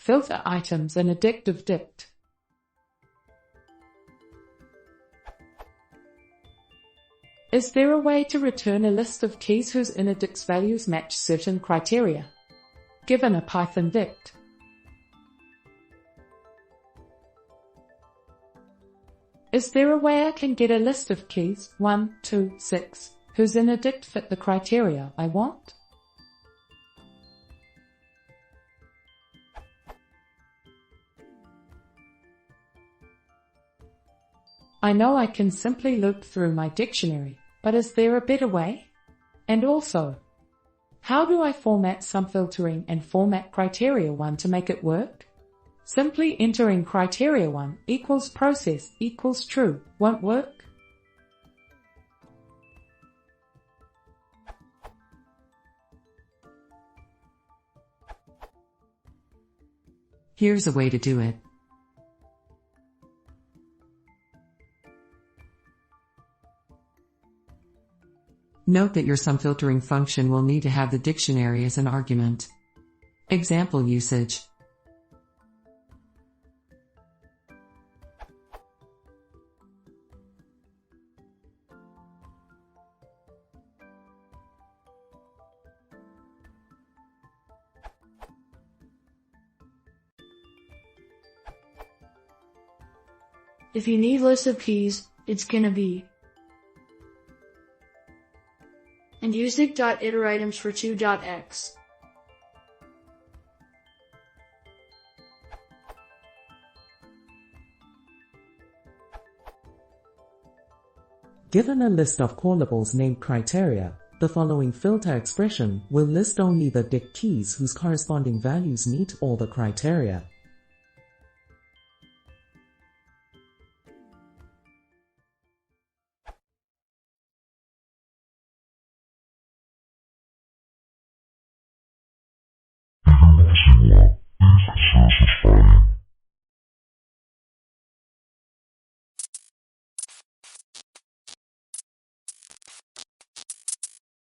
filter items in a dict. Is there a way to return a list of keys whose inner dict values match certain criteria, given a Python dict? Is there a way I can get a list of keys 1, 2, 6 whose inner dict fit the criteria I want? I know I can simply loop through my dictionary, but is there a better way? And also, how do I format some filtering and format criteria 1 to make it work? Simply entering criteria 1 equals process equals true won't work. Here's a way to do it. Note that your sum-filtering function will need to have the dictionary as an argument. Example usage. If you need list of keys, it's gonna be and use dict.iterItems for 2.x. Given a list of callables named criteria, the following filter expression will list only the dict keys whose corresponding values meet all the criteria.